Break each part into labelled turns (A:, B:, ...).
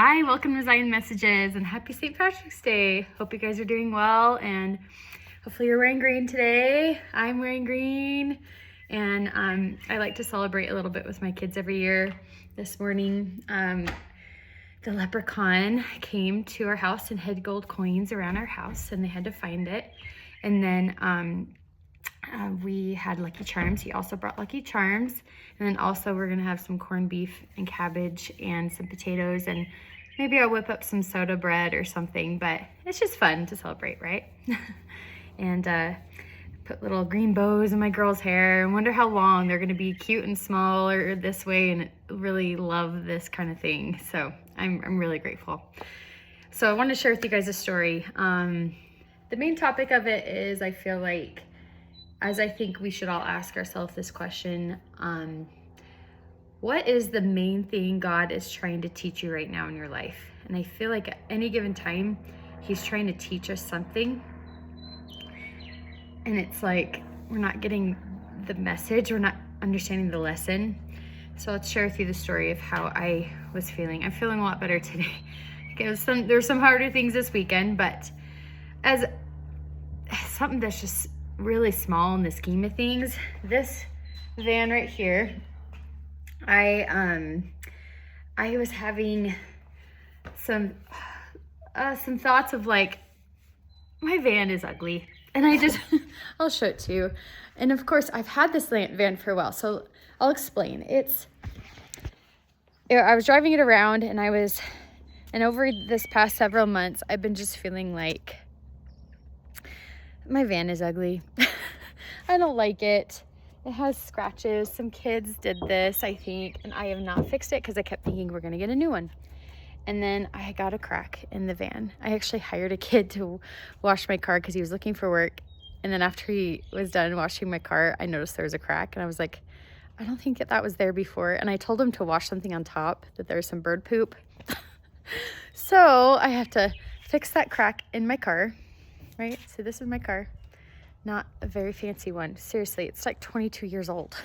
A: Hi, welcome to Zion Messages and happy St. Patrick's Day. Hope you guys are doing well and hopefully you're wearing green today. I'm wearing green and I like to celebrate a little bit with my kids every year. This morning, the leprechaun came to our house and hid gold coins around our house and they had to find it. And then we had Lucky Charms. He also brought Lucky Charms. And then also we're gonna have some corned beef and cabbage and some potatoes, and maybe I'll whip up some soda bread or something, but it's just fun to celebrate, right? And put little green bows in my girls' hair and wonder how long they're gonna be cute and small or this way, and really love this kind of thing. So I'm really grateful. So I want to share with you guys a story. The main topic of it is, I feel like, as I think we should all ask ourselves this question, what is the main thing God is trying to teach you right now in your life? And I feel like at any given time, he's trying to teach us something. And it's like, we're not getting the message, we're not understanding the lesson. So let's share with you the story of how I was feeling. I'm feeling a lot better today. There's some harder things this weekend, but as something that's just really small in the scheme of things, this van right here, I was having some thoughts of like, my van is ugly, and I'll show it to you. And of course, I've had this van for a while, so I'll explain. I was driving it around, and over this past several months, I've been just feeling like my van is ugly. I don't like it. It has scratches. Some kids did this, I think, and I have not fixed it because I kept thinking we're going to get a new one. And then I got a crack in the van. I actually hired a kid to wash my car because he was looking for work. And then after he was done washing my car, I noticed there was a crack. And I was like, I don't think that was there before. And I told him to wash something on top, that there was some bird poop. So I have to fix that crack in my car, right? So this is my car. Not a very fancy one. Seriously, it's like 22 years old.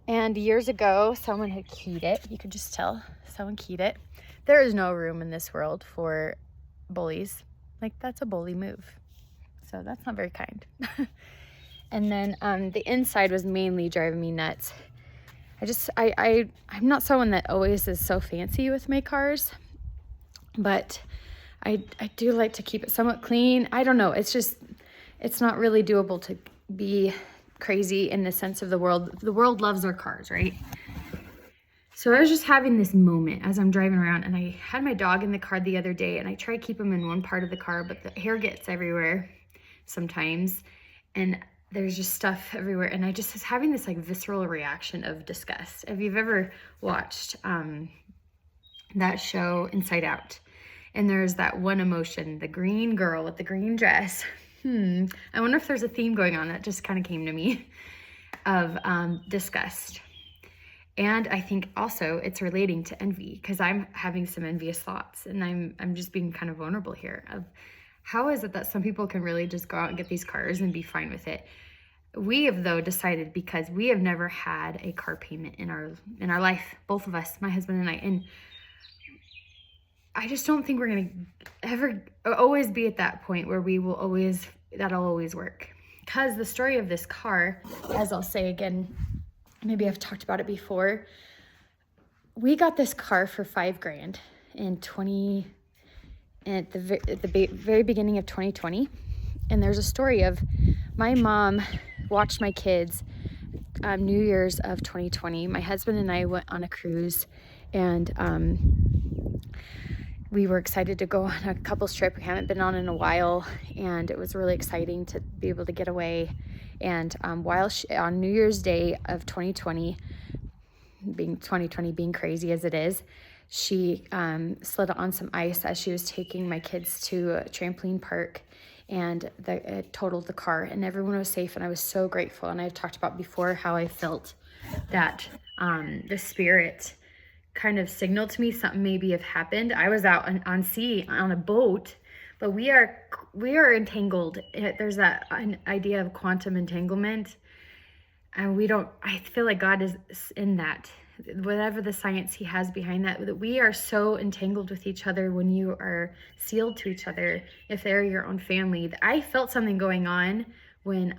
A: And years ago, someone had keyed it. You could just tell someone keyed it. There is no room in this world for bullies. Like, that's a bully move. So that's not very kind. And then the inside was mainly driving me nuts. I'm not someone that always is so fancy with my cars, but I do like to keep it somewhat clean. I don't know. It's not really doable to be crazy in the sense of the world. The world loves their cars, right? So I was just having this moment as I'm driving around, and I had my dog in the car the other day, and I try to keep him in one part of the car, but the hair gets everywhere sometimes, and there's just stuff everywhere. And I just was having this like visceral reaction of disgust. If you've ever watched that show Inside Out, and there's that one emotion, the green girl with the green dress. I wonder if there's a theme going on that just kind of came to me of disgust. And I think also it's relating to envy, because I'm having some envious thoughts, and I'm just being kind of vulnerable here of how is it that some people can really just go out and get these cars and be fine with it. We have, though, decided, because we have never had a car payment in our life, both of us, my husband and I, and I just don't think we're going to ever always be at that point where that'll always work. Because the story of this car, as I'll say again, maybe I've talked about it before, we got this car for $5,000 at the very beginning of 2020. And there's a story of my mom watched my kids New Year's of 2020. My husband and I went on a cruise, and we were excited to go on a couple's trip we haven't been on in a while, and it was really exciting to be able to get away. And on New Year's Day of 2020 being crazy as it is, she slid on some ice as she was taking my kids to a trampoline park, and it totaled the car, and everyone was safe, and I was so grateful. And I've talked about before how I felt that the Spirit kind of signaled to me something maybe have happened. I was out on sea on a boat, but we are entangled. There's that idea of quantum entanglement, and I feel like God is in that. whatever the science he has behind that, that we are so entangled with each other when you are sealed to each other, if they're your own family. I felt something going on when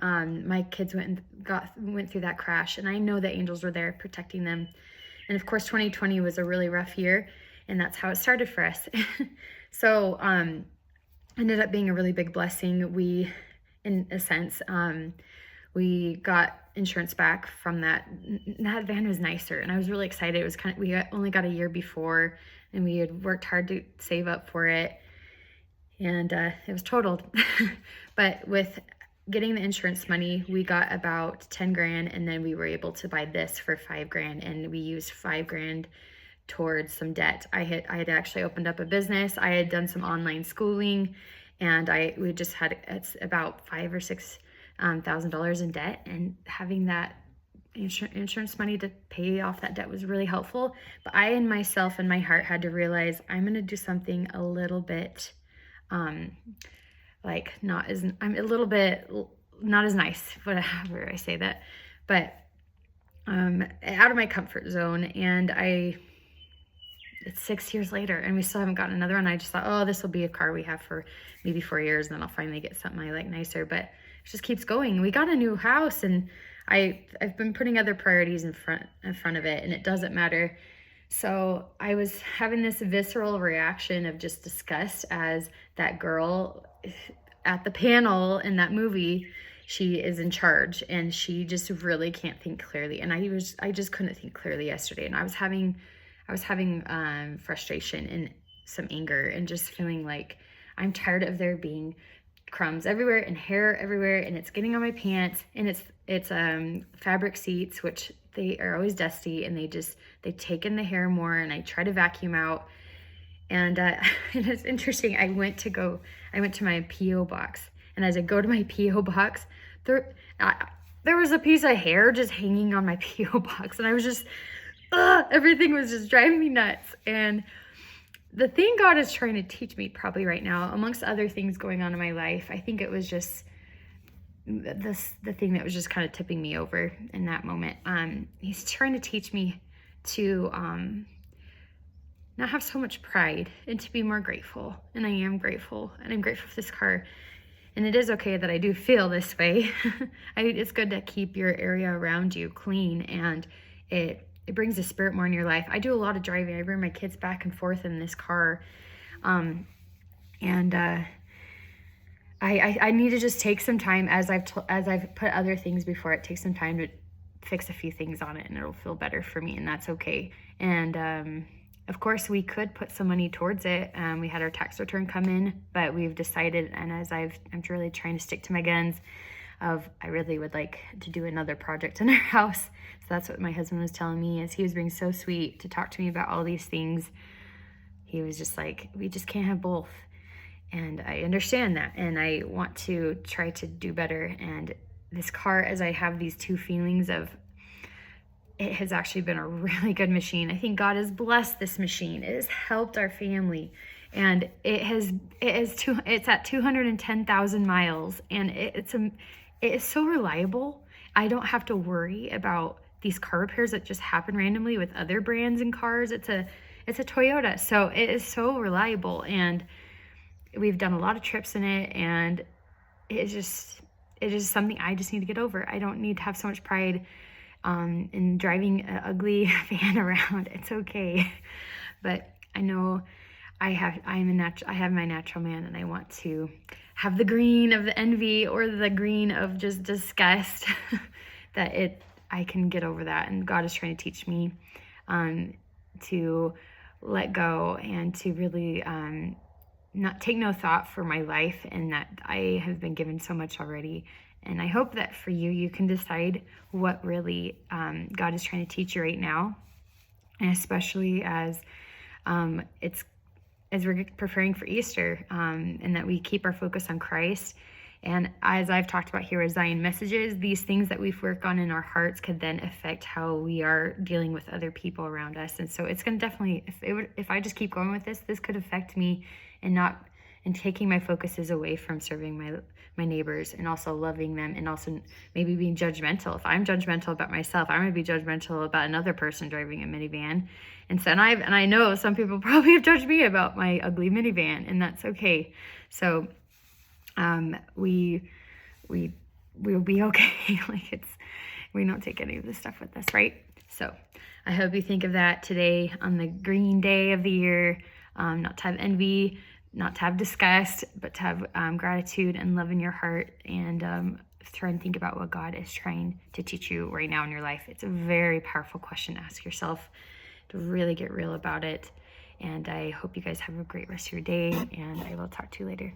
A: my kids went through that crash, and I know that angels were there protecting them. And of course, 2020 was a really rough year, and that's how it started for us. So ended up being a really big blessing. We, in a sense, we got insurance back from that. That van was nicer, and I was really excited. It was we only got a year before, and we had worked hard to save up for it, and it was totaled. But with getting the insurance money, we got about 10 grand, and then we were able to buy this for 5 grand, and we used 5 grand towards some debt. I had actually opened up a business. I had done some online schooling, and we just had, it's about $5,000 or $6,000 in debt, and having that insurance money to pay off that debt was really helpful. But I, in myself and my heart, had to realize I'm going to do something a little bit like I'm a little bit not as nice, whatever I say that, but out of my comfort zone. And it's 6 years later, and we still haven't gotten another one. I just thought, oh, this will be a car we have for maybe 4 years, and then I'll finally get something I like nicer. But it just keeps going. We got a new house, and I've been putting other priorities in front of it, and it doesn't matter. So I was having this visceral reaction of just disgust as that girl at the panel in that movie. She is in charge, and she just really can't think clearly. And I just couldn't think clearly yesterday, and I was having frustration and some anger, and just feeling like I'm tired of there being crumbs everywhere and hair everywhere, and it's getting on my pants, and it's fabric seats, which they are always dusty, and they take in the hair more, and I try to vacuum out. And it's interesting. I went to my P.O. box, and as I go to my P.O. box, there was a piece of hair just hanging on my P.O. box, and I was just, everything was just driving me nuts. And the thing God is trying to teach me probably right now, amongst other things going on in my life, I think it was just the thing that was just kind of tipping me over in that moment. He's trying to teach me to not have so much pride, and to be more grateful. And I am grateful, and I'm grateful for this car. And it is okay that I do feel this way. It's good to keep your area around you clean, and it brings the spirit more in your life. I do a lot of driving. I bring my kids back and forth in this car. I need to just take some time, as I've put other things before it, take some time to fix a few things on it, and it'll feel better for me, and that's okay. And of course, we could put some money towards it. We had our tax return come in, but we've decided, and as I'm really trying to stick to my guns, I really would like to do another project in our house. So that's what my husband was telling me, as he was being so sweet to talk to me about all these things. He was just like, we just can't have both. And I understand that, and I want to try to do better. And this car, as I have these two feelings of, it has actually been a really good machine. I think God has blessed this machine. It has helped our family, and it's at 210,000 miles, and it is so reliable. I don't have to worry about these car repairs that just happen randomly with other brands and cars. It's a Toyota, so it is so reliable, and we've done a lot of trips in it, and it is something I just need to get over. I don't need to have so much pride in driving an ugly van around. It's okay. But I know I have my natural man, and I want to have the green of the envy, or the green of just disgust I can get over that. And God is trying to teach me to let go, and to really not take no thought for my life, and that I have been given so much already. And I hope that for you can decide what really God is trying to teach you right now, and especially as we're preparing for Easter, and that we keep our focus on Christ. And as I've talked about here with Zion Messages, these things that we work on in our hearts could then affect how we are dealing with other people around us. And so it's going to definitely, if I just keep going with this could affect me, and and taking my focuses away from serving my neighbors and also loving them, and also maybe being judgmental. If I'm judgmental about myself, I'm going to be judgmental about another person driving a minivan. And so, and I know some people probably have judged me about my ugly minivan, and that's okay. So we'll be okay. Like, we don't take any of this stuff with us, right? So I hope you think of that today on the green day of the year, not to have envy, not to have disgust, but to have gratitude and love in your heart, and try and think about what God is trying to teach you right now in your life. It's a very powerful question to ask yourself, to really get real about it. And I hope you guys have a great rest of your day, and I will talk to you later.